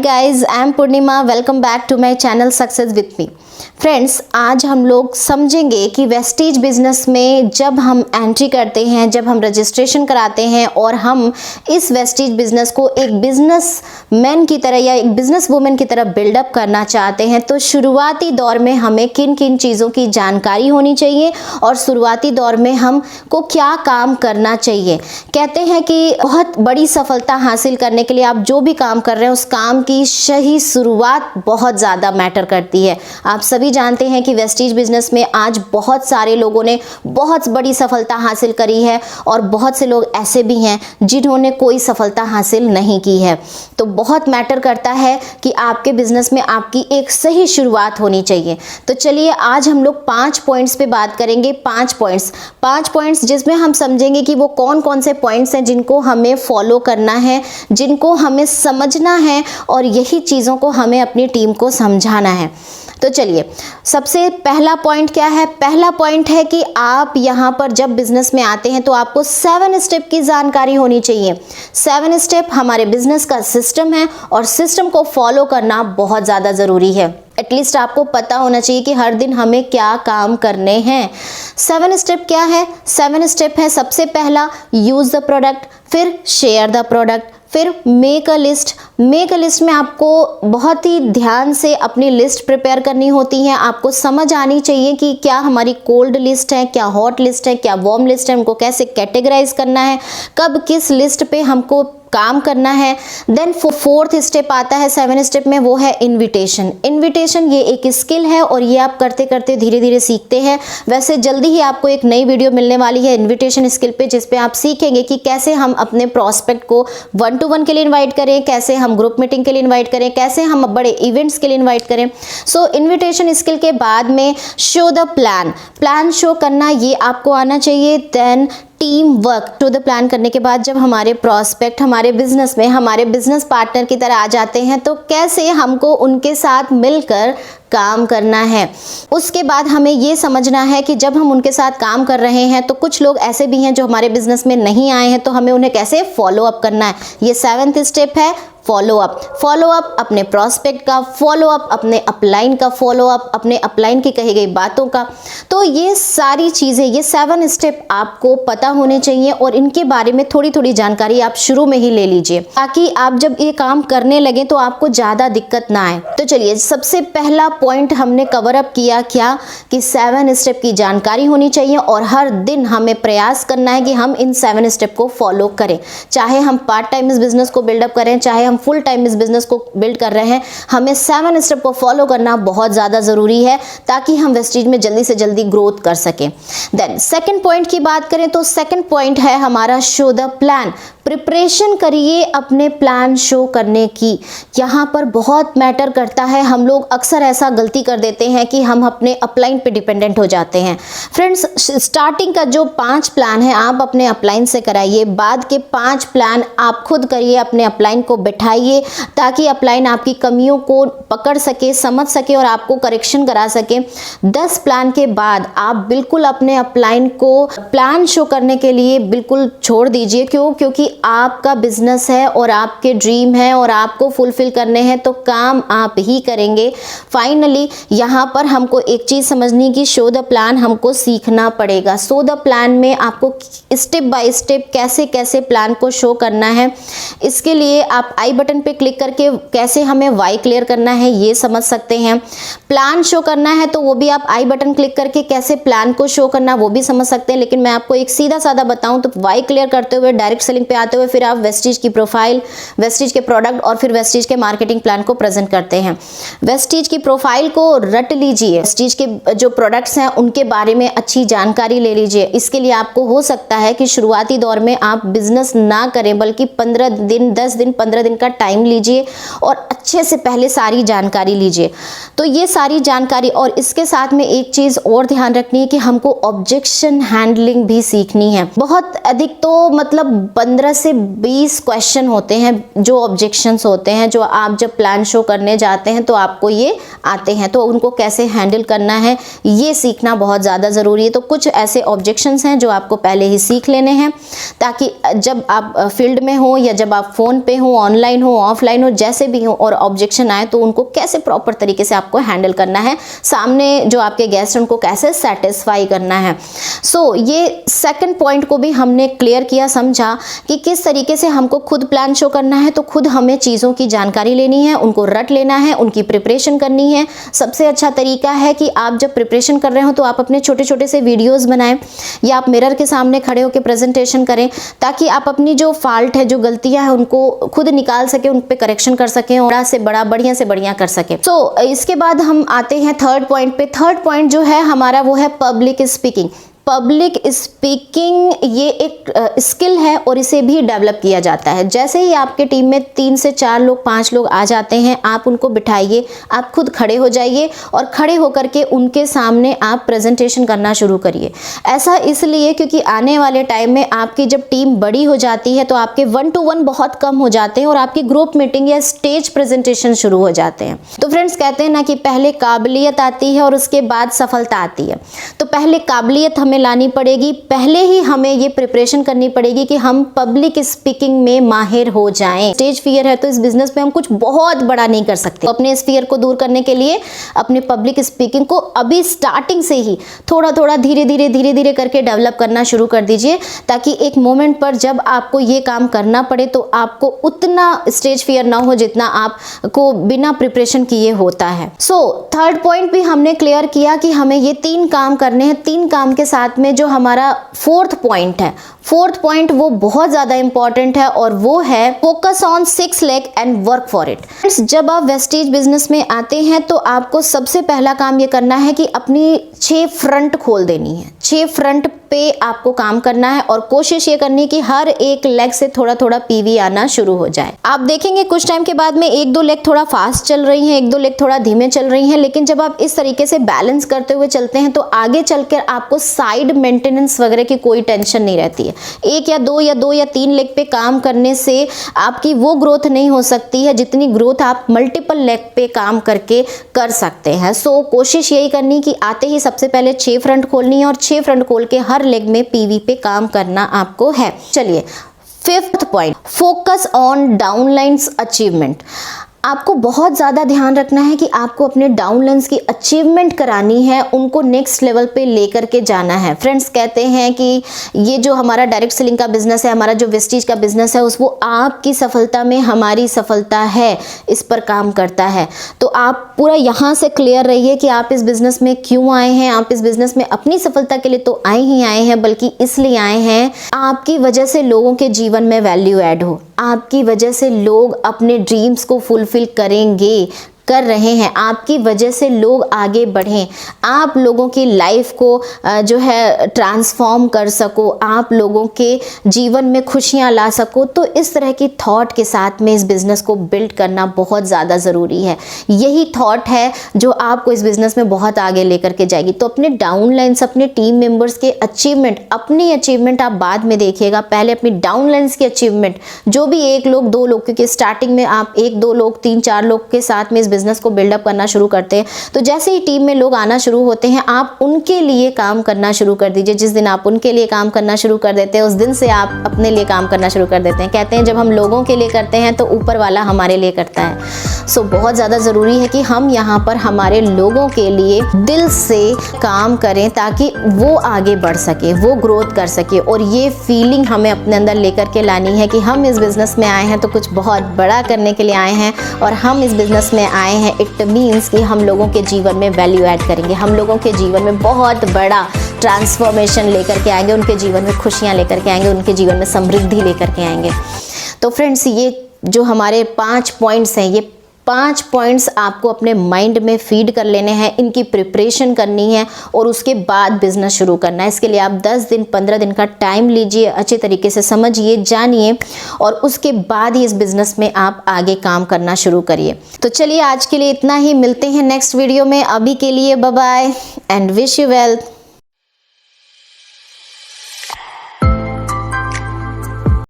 guys, I am Purnima. Welcome back to my channel Success with me. Friends, आज हम लोग समझेंगे कि वेस्टीज बिजनेस में जब हम एंट्री करते हैं, जब हम रजिस्ट्रेशन कराते हैं और हम इस वेस्टीज बिजनेस को एक बिजनेस मैन की तरह या एक बिजनेस वुमेन की तरह बिल्डअप करना चाहते हैं, तो शुरुआती दौर में हमें किन किन चीज़ों की जानकारी होनी चाहिए और शुरुआती दौर में हमको क्या काम करना चाहिए। कहते हैं कि बहुत बड़ी सफलता हासिल करने के लिए आप जो भी काम कर रहे हैं उस काम की सही शुरुआत बहुत ज़्यादा मैटर करती है। आप सभी जानते हैं कि वेस्टीज बिजनेस में आज बहुत सारे लोगों ने बहुत बड़ी सफलता हासिल करी है और बहुत से लोग ऐसे भी हैं जिन्होंने कोई सफलता हासिल नहीं की है। तो बहुत मैटर करता है कि आपके बिजनेस में आपकी एक सही शुरुआत होनी चाहिए। तो चलिए आज हम लोग 5 पॉइंट्स पे बात करेंगे। 5 पॉइंट्स जिसमें हम समझेंगे कि वो कौन कौन से पॉइंट्स हैं जिनको हमें फॉलो करना है, जिनको हमें समझना है और यही चीज़ों को हमें अपनी टीम को समझाना है। तो चलिए, सबसे पहला पॉइंट क्या है? पहला पॉइंट है कि आप यहाँ पर जब बिजनेस में आते हैं तो आपको 7 स्टेप की जानकारी होनी चाहिए। 7 स्टेप हमारे बिजनेस का सिस्टम है और सिस्टम को फॉलो करना बहुत ज़्यादा ज़रूरी है। एटलीस्ट आपको पता होना चाहिए कि हर दिन हमें क्या काम करने हैं। 7 स्टेप क्या है? 7 स्टेप है, सबसे पहला यूज़ द प्रोडक्ट, फिर शेयर द प्रोडक्ट, फिर make a list. Make a list में आपको बहुत ही ध्यान से अपनी लिस्ट प्रिपेयर करनी होती है। आपको समझ आनी चाहिए कि क्या हमारी कोल्ड लिस्ट है, क्या हॉट लिस्ट है, क्या वार्म लिस्ट है, उनको कैसे कैटेगराइज करना है, कब किस लिस्ट पे हमको काम करना है। देन 4th स्टेप आता है 7 स्टेप में, वो है इनविटेशन। इनविटेशन ये एक स्किल है और ये आप करते करते धीरे धीरे सीखते हैं। वैसे जल्दी ही आपको एक नई वीडियो मिलने वाली है इनविटेशन स्किल पे, जिस पे आप सीखेंगे कि कैसे हम अपने प्रोस्पेक्ट को 1-to-1 के लिए इन्वाइट करें, कैसे हम ग्रुप मीटिंग के लिए इन्वाइट करें, कैसे हम बड़े इवेंट्स के लिए इन्वाइट करें। सो इन्विटेशन स्किल के बाद में शो द प्लान शो करना, ये आपको आना चाहिए। Then team work show the plan करने के बाद जब हमारे प्रोस्पेक्ट हमारे बिजनेस में हमारे बिजनेस पार्टनर की तरह आ जाते हैं तो कैसे हमको उनके साथ मिलकर काम करना है। उसके बाद हमें ये समझना है कि जब हम उनके साथ काम कर रहे हैं तो कुछ लोग ऐसे भी हैं जो हमारे बिजनेस में नहीं आए हैं, तो हमें उन्हें कैसे फॉलो अप करना है। ये 7th स्टेप है, फॉलो अप अपने प्रोस्पेक्ट का, फॉलो अप अपने अपलाइन का, फॉलो अप अपने अपलाइन की कही गई बातों का। तो ये सारी चीज़ें, ये 7 स्टेप आपको पता होने चाहिए और इनके बारे में थोड़ी थोड़ी जानकारी आप शुरू में ही ले लीजिए ताकि आप जब ये काम करने लगे तो आपको ज़्यादा दिक्कत ना आए। तो चलिए, सबसे पहला पॉइंट हमने कवर अप किया क्या कि 7 स्टेप की जानकारी होनी चाहिए और हर दिन हमें प्रयास करना है कि हम इन 7 स्टेप को फॉलो करें। चाहे हम पार्ट टाइम इस बिजनेस को बिल्डअप करें, चाहे हम फुल टाइम इस बिजनेस को बिल्ड कर रहे हैं, हमें 7 स्टेप को फॉलो करना बहुत ज़्यादा ज़रूरी है ताकि हम वेस्टीज में जल्दी से जल्दी ग्रोथ कर सकें। देन सेकंड पॉइंट की बात करें तो सेकंड पॉइंट है हमारा शो द प्लान। प्रिपरेशन करिए अपने प्लान शो करने की। यहाँ पर बहुत मैटर करता है। हम लोग अक्सर ऐसा गलती कर देते हैं कि हम अपने अपलाइन पे डिपेंडेंट हो जाते हैं। फ्रेंड्स, स्टार्टिंग का जो 5 प्लान है आप अपने अपलाइन से कराइए, बाद के 5 प्लान आप खुद करिए, अपने अपलाइन को बिठाइए ताकि अपलाइन आपकी कमियों को पकड़ सके, समझ सके और आपको करेक्शन करा सके। 10 प्लान के बाद आप बिल्कुल अपने अपलाइन को प्लान शो करने के लिए बिल्कुल छोड़ दीजिए। क्योंकि आपका बिजनेस है और आपके ड्रीम है और आपको फुलफिल करने हैं, तो काम आप ही करेंगे। फाइनली यहाँ पर हमको एक चीज़ समझनी कि शो द प्लान हमको सीखना पड़ेगा। शो द प्लान में आपको स्टेप बाय स्टेप कैसे कैसे प्लान को शो करना है, इसके लिए आप आई बटन पे क्लिक करके कैसे हमें वाई क्लियर करना है ये समझ सकते हैं। प्लान शो करना है तो वो भी आप आई बटन क्लिक करके कैसे प्लान को शो करना वो भी समझ सकते हैं। लेकिन मैं आपको एक सीधा साधा बताऊं तो वाई क्लियर करते हुए डायरेक्ट सेलिंग पे आते हुए फिर आप वेस्टीज की प्रोफाइल, वेस्टीज के प्रोडक्ट और फिर वेस्टीज के मार्केटिंग प्लान को प्रेजेंट करते हैं। वेस्टीज की प्रोफाइल को रट लीजिए, वेस्टीज के जो प्रोडक्ट्स हैं उनके बारे में अच्छी जानकारी ले लीजिए। इसके लिए आपको हो सकता है कि शुरुआती दौर में आप बिजनेस ना करें बल्कि 15 दिन, 10 दिन, 15 दिन का टाइम लीजिए और अच्छे से पहले सारी जानकारी लीजिए। तो ये सारी जानकारी और इसके साथ में एक चीज़ और ध्यान रखनी है कि हमको ऑब्जेक्शन हैंडलिंग भी सीखनी है। बहुत अधिक तो मतलब 15 से 20 क्वेश्चन होते हैं, जो ऑब्जेक्शंस होते हैं, जो आप जब प्लान शो करने जाते हैं तो आपको ये आते हैं, तो उनको कैसे हैंडल करना है ये सीखना बहुत ज़्यादा ज़रूरी है। तो कुछ ऐसे ऑब्जेक्शंस हैं जो आपको पहले ही सीख लेने हैं, ताकि जब आप फील्ड में हो या जब आप फ़ोन पे हो, ऑनलाइन हो, ऑफलाइन हो, जैसे भी हो, और ऑब्जेक्शन आए तो उनको कैसे प्रॉपर तरीके से आपको हैंडल करना है, सामने जो आपके गेस्ट हैं उनको कैसे सेटिस्फाई करना है। ये सेकंड पॉइंट को भी हमने क्लियर किया, समझा कि किस तरीके से हमको खुद प्लान शो करना है। तो खुद हमें चीज़ों की जानकारी लेनी है, उनको रट लेना है, उनकी प्रिपरेशन करनी है। सबसे अच्छा तरीका है कि आप जब प्रिपरेशन कर रहे हो तो आप अपने छोटे छोटे से वीडियोस बनाएं या आप मिरर के सामने खड़े होकर प्रेजेंटेशन करें, ताकि आप अपनी जो फॉल्ट है, जो गलतियां हैं, उनको खुद निकाल सके, उन पे करेक्शन कर सकें और बड़ा से बड़ा, बढ़िया से बढ़िया कर सके। इसके बाद हम आते हैं थर्ड पॉइंट पे। थर्ड पॉइंट जो है हमारा वो है पब्लिक स्पीकिंग। पब्लिक स्पीकिंग ये एक स्किल है और इसे भी डेवलप किया जाता है। जैसे ही आपके टीम में 3 से 4 लोग, 5 लोग आ जाते हैं, आप उनको बिठाइए, आप खुद खड़े हो जाइए और खड़े होकर के उनके सामने आप प्रेजेंटेशन करना शुरू करिए। ऐसा इसलिए क्योंकि आने वाले टाइम में आपकी जब टीम बड़ी हो जाती है तो आपके 1-to-1 बहुत कम हो जाते हैं और आपकी ग्रुप मीटिंग या स्टेज प्रेजेंटेशन शुरू हो जाते हैं। तो फ्रेंड्स, कहते हैं ना कि पहले काबिलियत आती है और उसके बाद सफलता आती है। तो पहले काबिलियत हमें लानी पड़ेगी, पहले ही हमें ये प्रिपरेशन करनी पड़ेगी कि हम पब्लिक स्पीकिंग में माहिर हो जाएं। स्टेज फियर है तो इस बिजनेस में हम कुछ बहुत बड़ा नहीं कर सकते। तो अपने इस फियर को दूर करने के लिए अपने पब्लिक स्पीकिंग को अभी स्टार्टिंग से ही थोड़ा थोड़ा धीरे धीरे करके डेवलप करना शुरू कर दीजिए, ताकि एक मोमेंट पर जब आपको ये काम करना पड़े तो आपको उतना स्टेज फियर ना हो जितना आपको बिना प्रिपरेशन किए होता है। थर्ड पॉइंट भी हमने क्लियर किया कि हमें ये 3 काम करने हैं। 3 काम के साथ में जो हमारा फोर्थ पॉइंट वो बहुत ज्यादा इंपॉर्टेंट है और वो है focus on 6 leg and work for it. जब आप वेस्टीज बिजनेस में आते हैं तो आपको सबसे पहला काम ये करना है कि अपनी 6 फ्रंट खोल देनी है। 6 फ्रंट पे आपको काम करना है और कोशिश ये करनी है कि हर एक लेग से थोड़ा थोड़ा पीवी आना शुरू हो जाए। आप देखेंगे कुछ टाइम के बाद में 1-2 लेग थोड़ा फास्ट चल रही हैं, 1-2 लेग थोड़ा धीमे चल रही हैं, लेकिन जब आप इस तरीके से बैलेंस करते हुए चलते हैं तो आगे चलकर आपको साइड मेंटेनेंस वगैरह की कोई टेंशन नहीं रहती है। 1 या 2 या 3 लेग पे काम करने से आपकी वो ग्रोथ नहीं हो सकती है जितनी ग्रोथ आप मल्टीपल लेग पे काम करके कर सकते हैं। कोशिश यही करनी कि आते ही सबसे पहले 6 फ्रंट खोलनी है और 6 फ्रंट खोल के हर लेग में पीवी पे काम करना आपको है। चलिए, 5th point, focus on downlines achievement. आपको बहुत ज़्यादा ध्यान रखना है कि आपको अपने डाउनलाइंस की अचीवमेंट करानी है, उनको नेक्स्ट लेवल पे लेकर के जाना है। फ्रेंड्स, कहते हैं कि ये जो हमारा डायरेक्ट सेलिंग का बिजनेस है, हमारा जो वेस्टीज का बिजनेस है, वो आपकी सफलता में हमारी सफलता है, इस पर काम करता है। तो आप पूरा यहाँ से क्लियर रहिए कि आप इस बिज़नेस में क्यों आए हैं। आप इस बिज़नेस में अपनी सफलता के लिए तो आए ही आए हैं, बल्कि इसलिए आए हैं आपकी वजह से लोगों के जीवन में वैल्यू ऐड हो, आपकी वजह से लोग अपने ड्रीम्स को फुलफिल करेंगे, कर रहे हैं, आपकी वजह से लोग आगे बढ़ें, आप लोगों की लाइफ को जो है ट्रांसफॉर्म कर सको, आप लोगों के जीवन में खुशियां ला सको। तो इस तरह की थॉट के साथ में इस बिज़नेस को बिल्ड करना बहुत ज़्यादा ज़रूरी है। यही थॉट है जो आपको इस बिज़नेस में बहुत आगे लेकर के जाएगी। तो अपने डाउनलाइंस, अपने टीम मेंबर्स के अचीवमेंट, अपनी अचीवमेंट आप बाद में देखिएगा, पहले अपनी डाउनलाइंस की अचीवमेंट, जो भी 1 लोग 2 लोग, क्योंकि स्टार्टिंग में आप 1-2 लोग 3-4 लोग के साथ में इस बिजनेस को बिल्डअप करना शुरू करते हैं। तो जैसे ही टीम में लोग आना शुरू होते हैं, आप उनके लिए काम करना शुरू कर दीजिए। जिस दिन आप उनके लिए काम करना शुरू कर देते हैं, उस दिन से आप अपने लिए काम करना शुरू कर देते हैं। कहते हैं जब हम लोगों के लिए करते हैं तो ऊपर वाला हमारे लिए करता है। बहुत ज़्यादा ज़रूरी है कि हम यहाँ पर हमारे लोगों के लिए दिल से काम करें, ताकि वो आगे बढ़ सके, वो ग्रोथ कर सके। और ये फीलिंग हमें अपने अंदर लेकर के लानी है कि हम इस बिज़नेस में आए हैं तो कुछ बहुत बड़ा करने के लिए आए हैं, और हम इस बिज़नेस में आए हैं, इट मीन्स कि हम लोगों के जीवन में वैल्यू ऐड करेंगे, हम लोगों के जीवन में बहुत बड़ा ट्रांसफॉर्मेशन लेकर के आएंगे, उनके जीवन में खुशियाँ लेकर के आएंगे, उनके जीवन में समृद्धि लेकर के आएंगे। तो फ्रेंड्स, ये जो हमारे 5 पॉइंट्स हैं, ये 5 पॉइंट्स आपको अपने माइंड में फीड कर लेने हैं, इनकी प्रिपरेशन करनी है और उसके बाद बिजनेस शुरू करना है। इसके लिए आप 10 दिन 15 दिन का टाइम लीजिए, अच्छे तरीके से समझिए, जानिए, और उसके बाद ही इस बिजनेस में आप आगे काम करना शुरू करिए। तो चलिए, आज के लिए इतना ही, मिलते हैं नेक्स्ट वीडियो में। अभी के लिए bye bye and wish you well.